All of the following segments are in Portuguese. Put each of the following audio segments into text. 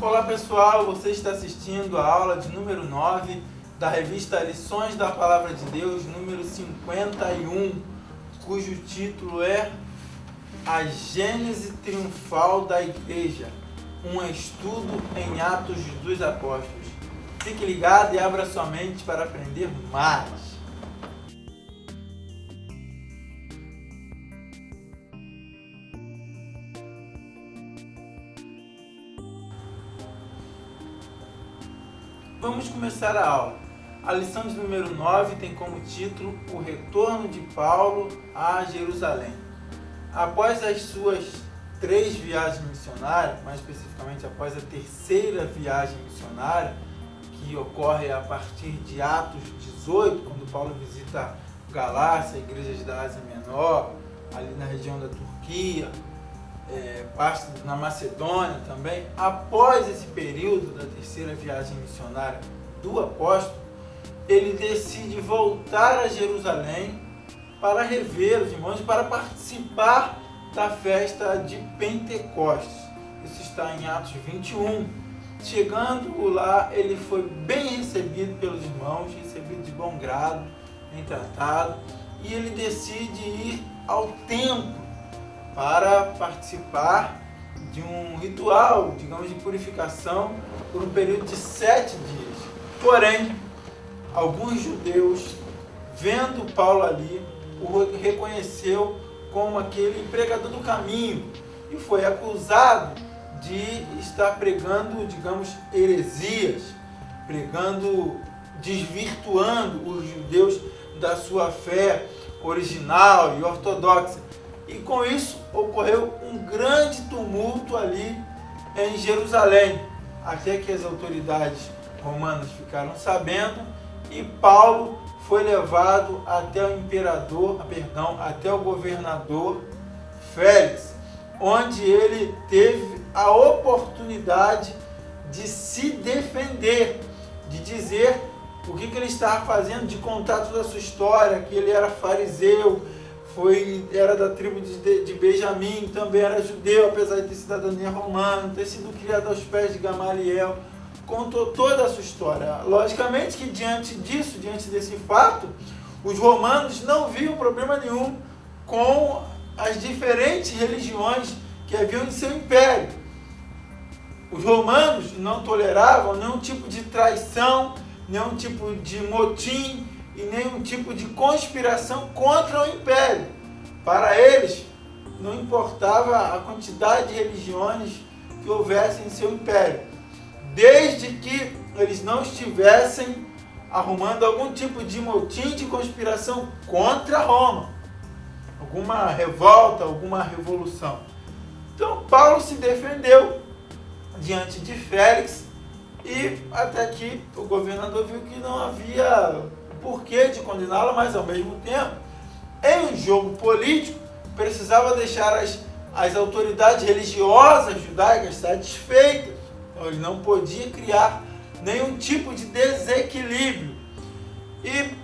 Olá pessoal, você está assistindo a aula de número 9 da revista Lições da Palavra de Deus, número 51, cujo título é A Gênese Triunfal da Igreja, um estudo em Atos dos Apóstolos. Fique ligado e abra sua mente para aprender mais. Vamos começar a aula. A lição de número 9 tem como título O Retorno de Paulo a Jerusalém. Após as suas 3 viagens missionárias, mais especificamente após a terceira viagem missionária, que ocorre a partir de Atos 18, quando Paulo visita Galácia, a igreja da Ásia Menor, ali na região da Turquia, parte na Macedônia também. Após esse período da terceira viagem missionária do apóstolo, ele decide voltar a Jerusalém para rever os irmãos, para participar da festa de Pentecostes. Isso está em Atos 21. Chegando lá, ele foi bem recebido pelos irmãos, recebido de bom grado, bem tratado, e ele decide ir ao templo para participar de um ritual, digamos, de purificação por um período de 7 dias. Porém, alguns judeus, vendo Paulo ali, o reconheceu como aquele pregador do caminho e foi acusado de estar pregando, digamos, heresias, desvirtuando os judeus da sua fé original e ortodoxa. E com isso ocorreu um grande tumulto ali em Jerusalém, até que as autoridades romanas ficaram sabendo e Paulo foi levado até até o governador Félix, onde ele teve a oportunidade de se defender, de dizer o que ele estava fazendo, de contar toda a sua história, que ele era fariseu, era da tribo de Benjamim, também era judeu, apesar de ter cidadania romana, ter sido criado aos pés de Gamaliel. Contou toda a sua história. Logicamente que diante desse fato, os romanos não viam problema nenhum com as diferentes religiões que haviam em seu império. Os romanos não toleravam nenhum tipo de traição, nenhum tipo de motim e nenhum tipo de conspiração contra o império. Para eles, não importava a quantidade de religiões que houvesse em seu império, desde que eles não estivessem arrumando algum tipo de motim de conspiração contra Roma, alguma revolta, alguma revolução. Então Paulo se defendeu diante de Félix e até que o governador viu que não havia porquê de condená-lo, mas ao mesmo tempo, em um jogo político, precisava deixar as autoridades religiosas judaicas satisfeitas. Então ele não podia criar nenhum tipo de desequilíbrio. E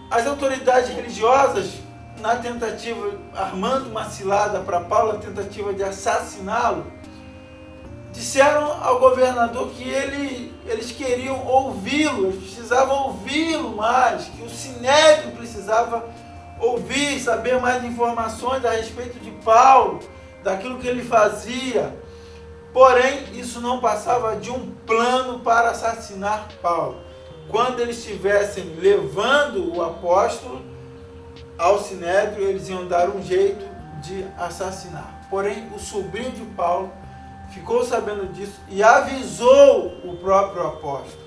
as autoridades religiosas, na tentativa, armando uma cilada para Paulo, na tentativa de assassiná-lo, disseram ao governador que eles queriam ouvi-lo, eles precisavam ouvi-lo mais, que o Sinédrio precisava ouvir, saber mais informações a respeito de Paulo, daquilo que ele fazia. Porém, isso não passava de um plano para assassinar Paulo. Quando eles estivessem levando o apóstolo ao Sinédrio, eles iam dar um jeito de assassinar. Porém, o sobrinho de Paulo ficou sabendo disso e avisou o próprio apóstolo.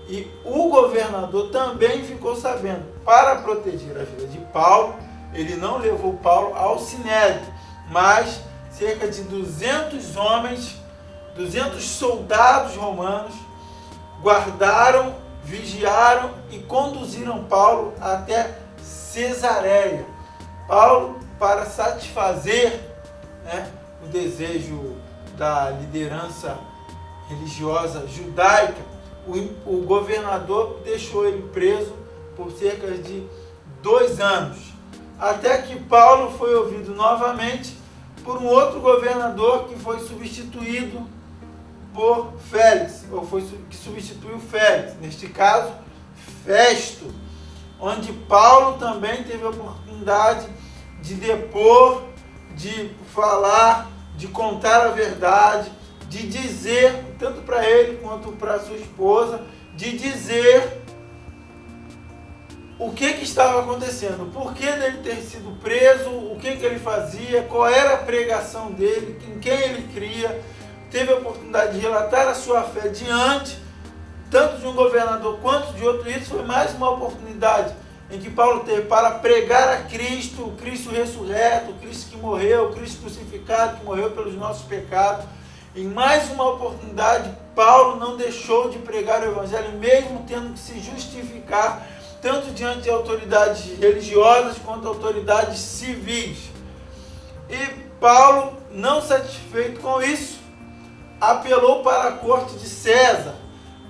E o governador também ficou sabendo. Para proteger a vida de Paulo, ele não levou Paulo ao Sinédrio, mas cerca de 200 homens, 200 soldados romanos, guardaram, vigiaram e conduziram Paulo até Cesareia. Paulo, para satisfazer o desejo da liderança religiosa judaica, o governador deixou ele preso por cerca de 2 anos, até que Paulo foi ouvido novamente por um outro governador que foi substituído por Félix, ou foi que substituiu Félix, neste caso, Festo, onde Paulo também teve a oportunidade de depor, de falar, de contar a verdade, de dizer, tanto para ele quanto para sua esposa, de dizer o que estava acontecendo, por que dele ter sido preso, o que ele fazia, qual era a pregação dele, em quem ele cria. Teve a oportunidade de relatar a sua fé diante, tanto de um governador quanto de outro. Isso foi mais uma oportunidade em que Paulo teve para pregar a Cristo, o Cristo ressurreto, o Cristo que morreu, o Cristo crucificado, que morreu pelos nossos pecados. Em mais uma oportunidade, Paulo não deixou de pregar o Evangelho, mesmo tendo que se justificar, tanto diante de autoridades religiosas quanto autoridades civis. E Paulo, não satisfeito com isso, apelou para a corte de César,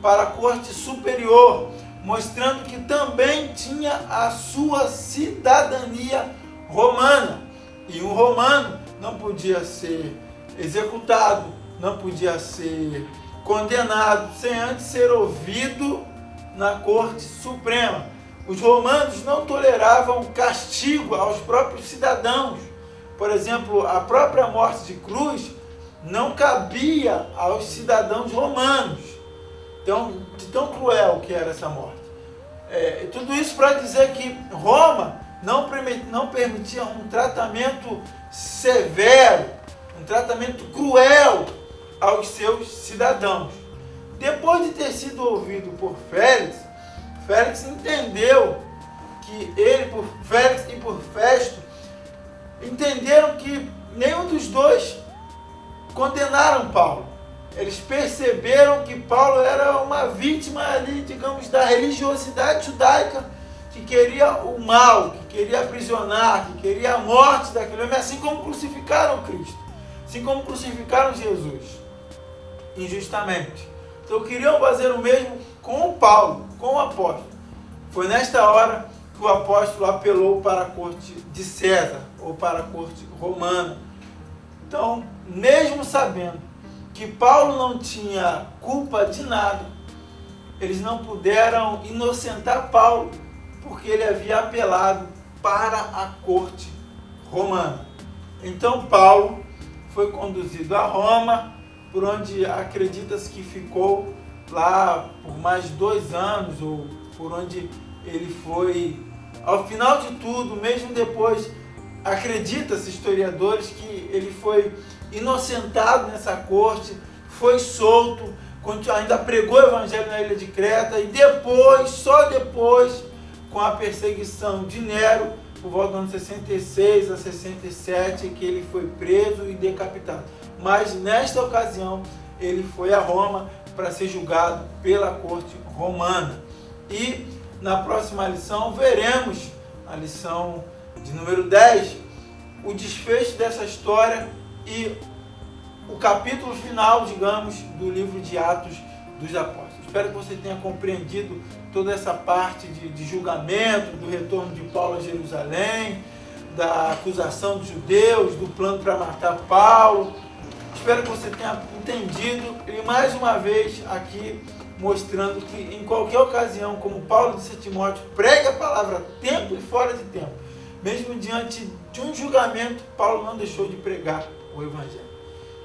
para a corte superior, mostrando que também tinha a sua cidadania romana. E um romano não podia ser executado, não podia ser condenado, sem antes ser ouvido na corte suprema. Os romanos não toleravam castigo aos próprios cidadãos. Por exemplo, a própria morte de cruz não cabia aos cidadãos romanos. Então, de tão cruel que era essa morte. Tudo isso para dizer que Roma não permitia um tratamento severo, um tratamento cruel aos seus cidadãos. Depois de ter sido ouvido por Félix, Félix entendeu que por Félix e por Festo, entenderam que nenhum dos dois condenaram Paulo. Eles perceberam que Paulo era uma vítima ali, digamos, da religiosidade judaica, que queria o mal, que queria aprisionar, que queria a morte daquele homem, assim como crucificaram Cristo, assim como crucificaram Jesus, injustamente. Então queriam fazer o mesmo com Paulo, com o apóstolo. Foi nesta hora que o apóstolo apelou para a corte de César, ou para a corte romana. Então, mesmo sabendo que Paulo não tinha culpa de nada, eles não puderam inocentar Paulo, porque ele havia apelado para a corte romana. Então Paulo foi conduzido a Roma, por onde acredita-se que ficou lá por mais 2 anos, ou por onde ele foi, ao final de tudo, mesmo depois, acredita-se, historiadores, que ele foi inocentado nessa corte, foi solto, ainda pregou o evangelho na ilha de Creta, e depois, só depois, com a perseguição de Nero, por volta do ano 66 a 67, que ele foi preso e decapitado. Mas nesta ocasião, ele foi a Roma para ser julgado pela corte romana. E na próxima lição veremos, a lição de número 10, o desfecho dessa história e o capítulo final, digamos, do livro de Atos dos Apóstolos. Espero que você tenha compreendido toda essa parte de julgamento, do retorno de Paulo a Jerusalém, da acusação dos judeus, do plano para matar Paulo. Espero que você tenha entendido e mais uma vez aqui mostrando que em qualquer ocasião, como Paulo disse a Timóteo, pregue a palavra a tempo e fora de tempo. Mesmo diante de um julgamento, Paulo não deixou de pregar o Evangelho.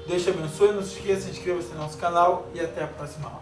Deus te abençoe, não se esqueça, inscreva-se no nosso canal e até a próxima aula.